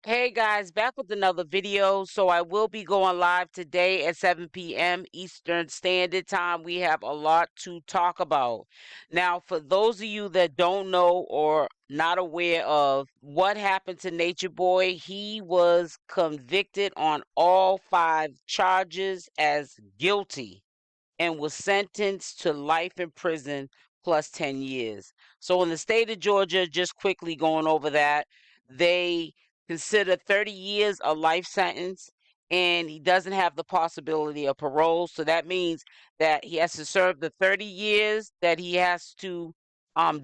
Hey guys, back with another video. So I will be going live today at 7 p.m. Eastern Standard Time. We have a lot to talk about. Now, for those of you that don't know or not aware of what happened to Nature Boy, he was convicted on all 5 charges as guilty and was sentenced to life in prison plus 10 years. So in the state of Georgia, just quickly going over that, they consider 30 years a life sentence, and he doesn't have the possibility of parole. So that means that he has to serve the 30 years that he has to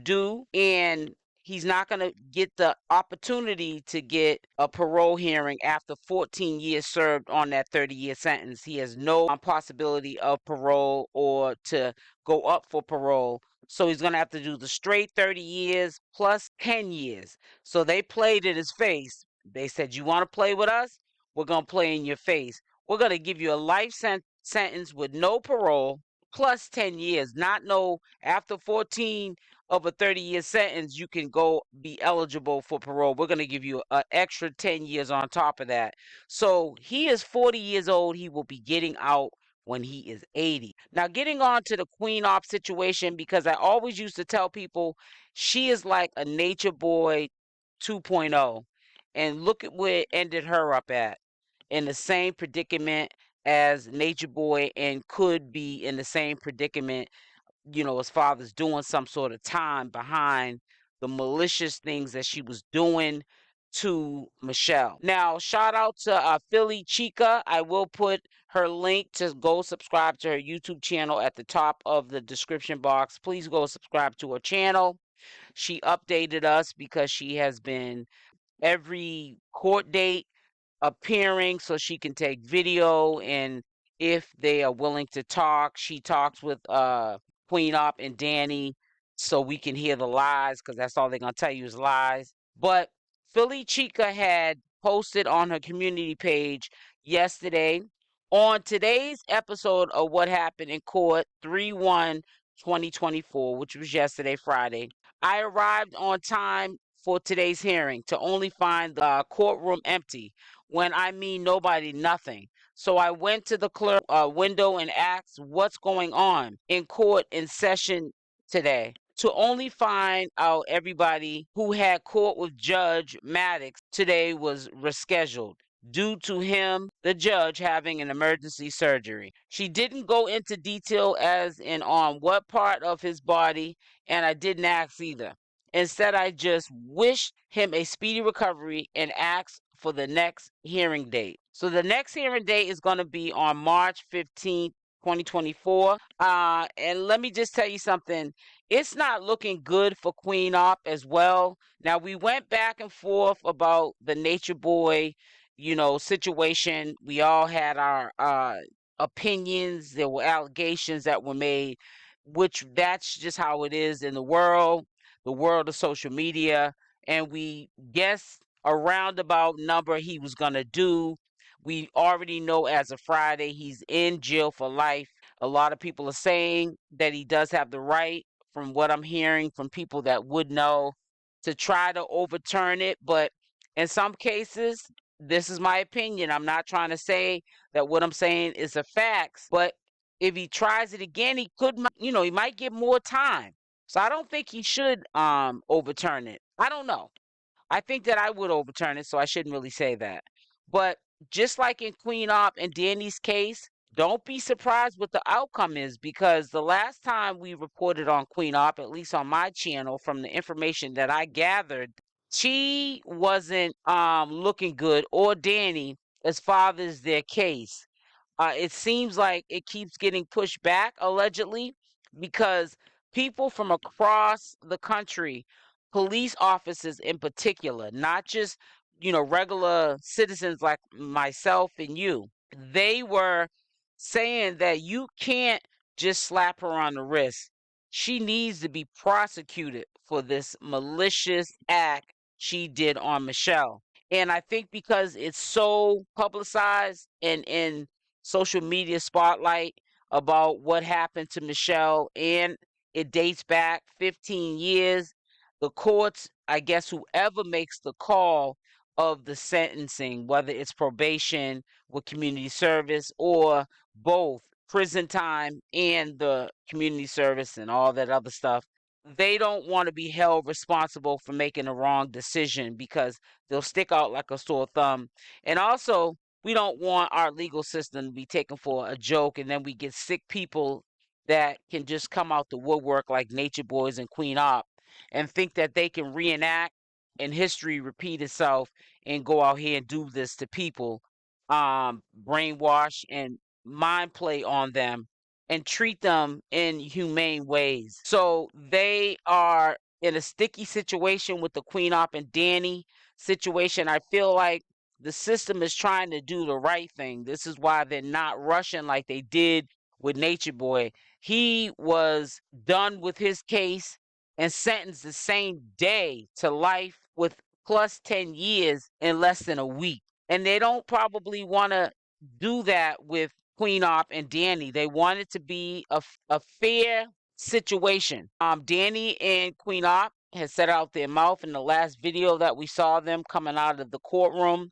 do, and he's not going to get the opportunity to get a parole hearing after 14 years served on that 30-year sentence. He has no possibility of parole or to go up for parole. So he's going to have to do the straight 30 years plus 10 years. So they played in his face. They said, "You want to play with us? We're going to play in your face. We're going to give you a life sentence with no parole plus 10 years, not no after 14 of a 30-year sentence, you can go be eligible for parole. We're going to give you an extra 10 years on top of that." So he is 40 years old. He will be getting out when he is 80. Now, getting on to the Queenopp situation, because I always used to tell people she is like a Nature Boy 2.0. And look at where it ended her up at, in the same predicament as Nature Boy, and could be in the same predicament, his father's doing some sort of time behind the malicious things that she was doing to Michelle. Now, shout out to Philly Chica. I will put her link to go subscribe to her YouTube channel at the top of the description box. Please go subscribe to her channel. She updated us because she has been every court date appearing so she can take video, and if they are willing to talk, she talks with Queenopp and Dani so we can hear the lies, because that's all they're gonna tell you is lies. But Philly Chica had posted on her community page yesterday, on today's episode of What Happened in Court 3/1/2024, which was yesterday, Friday. I arrived on time for today's hearing to only find the courtroom empty. When I mean nobody, nothing. So I went to the clerk window and asked what's going on in court in session today, to only find out everybody who had court with Judge Maddox today was rescheduled due to him, the judge, having an emergency surgery. She didn't go into detail as in on what part of his body, and I didn't ask either. Instead, I just wished him a speedy recovery and asked for the next hearing date. So the next hearing date is going to be on March 15th, 2024. And let me just tell you something. It's not looking good for Queenopp as well. Now, we went back and forth about the Nature Boy, situation. We all had our opinions. There were allegations that were made, which that's just how it is in the world of social media. And we guessed a roundabout number he was going to do. We already know as of Friday, he's in jail for life. A lot of people are saying that he does have the right, from what I'm hearing from people that would know, to try to overturn it. But in some cases, this is my opinion. I'm not trying to say that what I'm saying is the facts, but if he tries it again, he could, he might get more time. So I don't think he should overturn it. I don't know. I think that I would overturn it, so I shouldn't really say that. But just like in Queenopp and Dani's case, don't be surprised what the outcome is, because the last time we reported on Queenopp, at least on my channel, from the information that I gathered, she wasn't looking good, or Dani, as far as their case. It seems like it keeps getting pushed back, allegedly, because people from across the country, police officers in particular, not just, regular citizens like myself and you, they were saying that you can't just slap her on the wrist. She needs to be prosecuted for this malicious act she did on Michelle. And I think because it's so publicized and in social media spotlight about what happened to Michelle, and it dates back 15 years, the courts, I guess whoever makes the call of the sentencing, whether it's probation with community service or both prison time and the community service and all that other stuff. They don't want to be held responsible for making a wrong decision because they'll stick out like a sore thumb. And also, we don't want our legal system to be taken for a joke and then we get sick people that can just come out the woodwork like Nature Boys and Queenopp and think that they can reenact and history repeat itself and go out here and do this to people, brainwash and mind play on them and treat them in humane ways. So they are in a sticky situation with the Queenopp and Dani situation. I feel like the system is trying to do the right thing. This is why they're not rushing like they did with Nature Boy. He was done with his case and sentenced the same day to life with plus 10 years in less than a week. And they don't probably want to do that with Queenopp and Dani. They want it to be a fair situation. Dani and Queenopp has set out their mouth in the last video that we saw them coming out of the courtroom.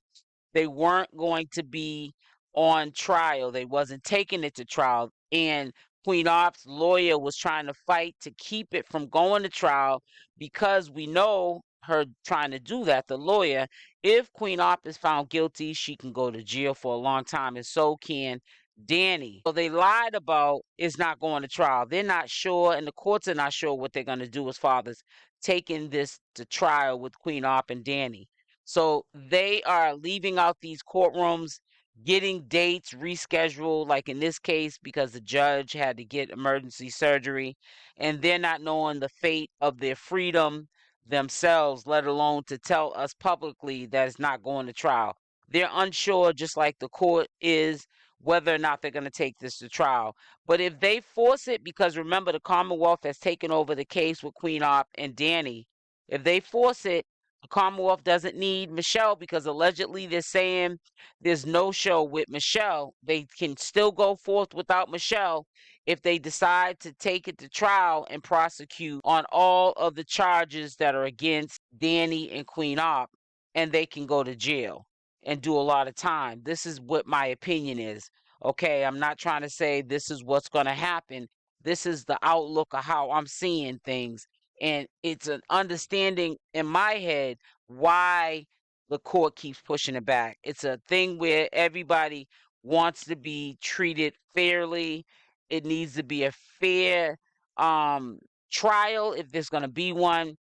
They weren't going to be on trial. They wasn't taking it to trial. And Queenopp's lawyer was trying to fight to keep it from going to trial because we know her trying to do that, the lawyer. If Queenopp is found guilty, she can go to jail for a long time, and so can Dani. So they lied about is not going to trial. They're not sure, and the courts are not sure what they're going to do as far as taking this to trial with Queenopp and Dani. So they are leaving out these courtrooms, getting dates rescheduled, like in this case, because the judge had to get emergency surgery, and they're not knowing the fate of their freedom themselves, let alone to tell us publicly that it's not going to trial. They're unsure, just like the court is, whether or not they're going to take this to trial. But if they force it, because remember, the Commonwealth has taken over the case with Queenopp and Dani, if they force it, the Commonwealth doesn't need Michelle because allegedly they're saying there's no show with Michelle. They can still go forth without Michelle if they decide to take it to trial and prosecute on all of the charges that are against Dani and Queenopp, and they can go to jail and do a lot of time. This is what my opinion is. Okay, I'm not trying to say this is what's going to happen. This is the outlook of how I'm seeing things. And it's an understanding in my head why the court keeps pushing it back. It's a thing where everybody wants to be treated fairly. It needs to be a fair trial if there's going to be one,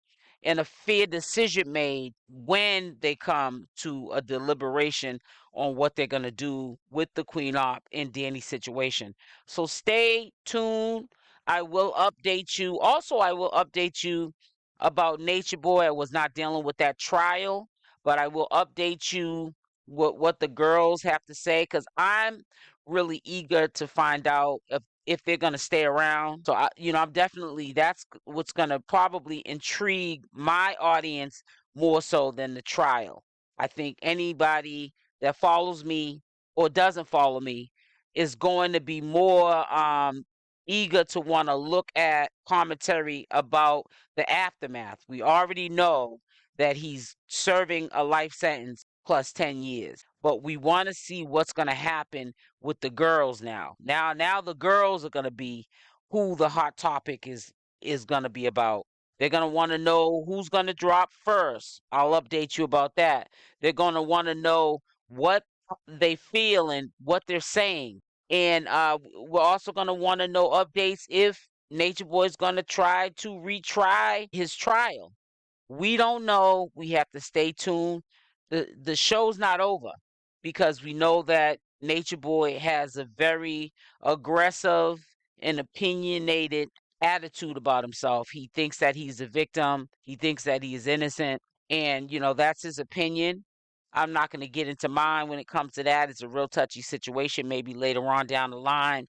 and a fair decision made when they come to a deliberation on what they're going to do with the Queenopp and Dani situation. So stay tuned. I will update you. Also, I will update you about Nature Boy. I was not dealing with that trial, but I will update you what the girls have to say because I'm really eager to find out if they're going to stay around. So I'm definitely, that's what's going to probably intrigue my audience more so than the trial. I think anybody that follows me or doesn't follow me is going to be more eager to want to look at commentary about the aftermath. We already know that he's serving a life sentence plus 10 years, but we want to see what's going to happen with the girls now. Now the girls are going to be who the hot topic is going to be about. They're going to want to know who's going to drop first. I'll update you about that. They're going to want to know what they feel and what they're saying. And we're also going to want to know updates if Nature Boy's going to try to retry his trial. We don't know. We have to stay tuned. The show's not over because we know that Nature Boy has a very aggressive and opinionated attitude about himself. He thinks that he's a victim. He thinks that he is innocent. And, that's his opinion. I'm not going to get into mine when it comes to that. It's a real touchy situation, maybe later on down the line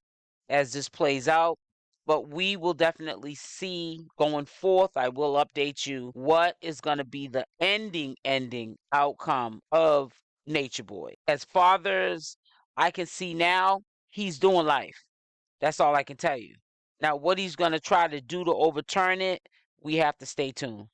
as this plays out. But we will definitely see going forth. I will update you what is going to be the ending outcome of Nature Boy. As fathers, I can see now he's doing life. That's all I can tell you. Now, what he's going to try to do to overturn it, we have to stay tuned.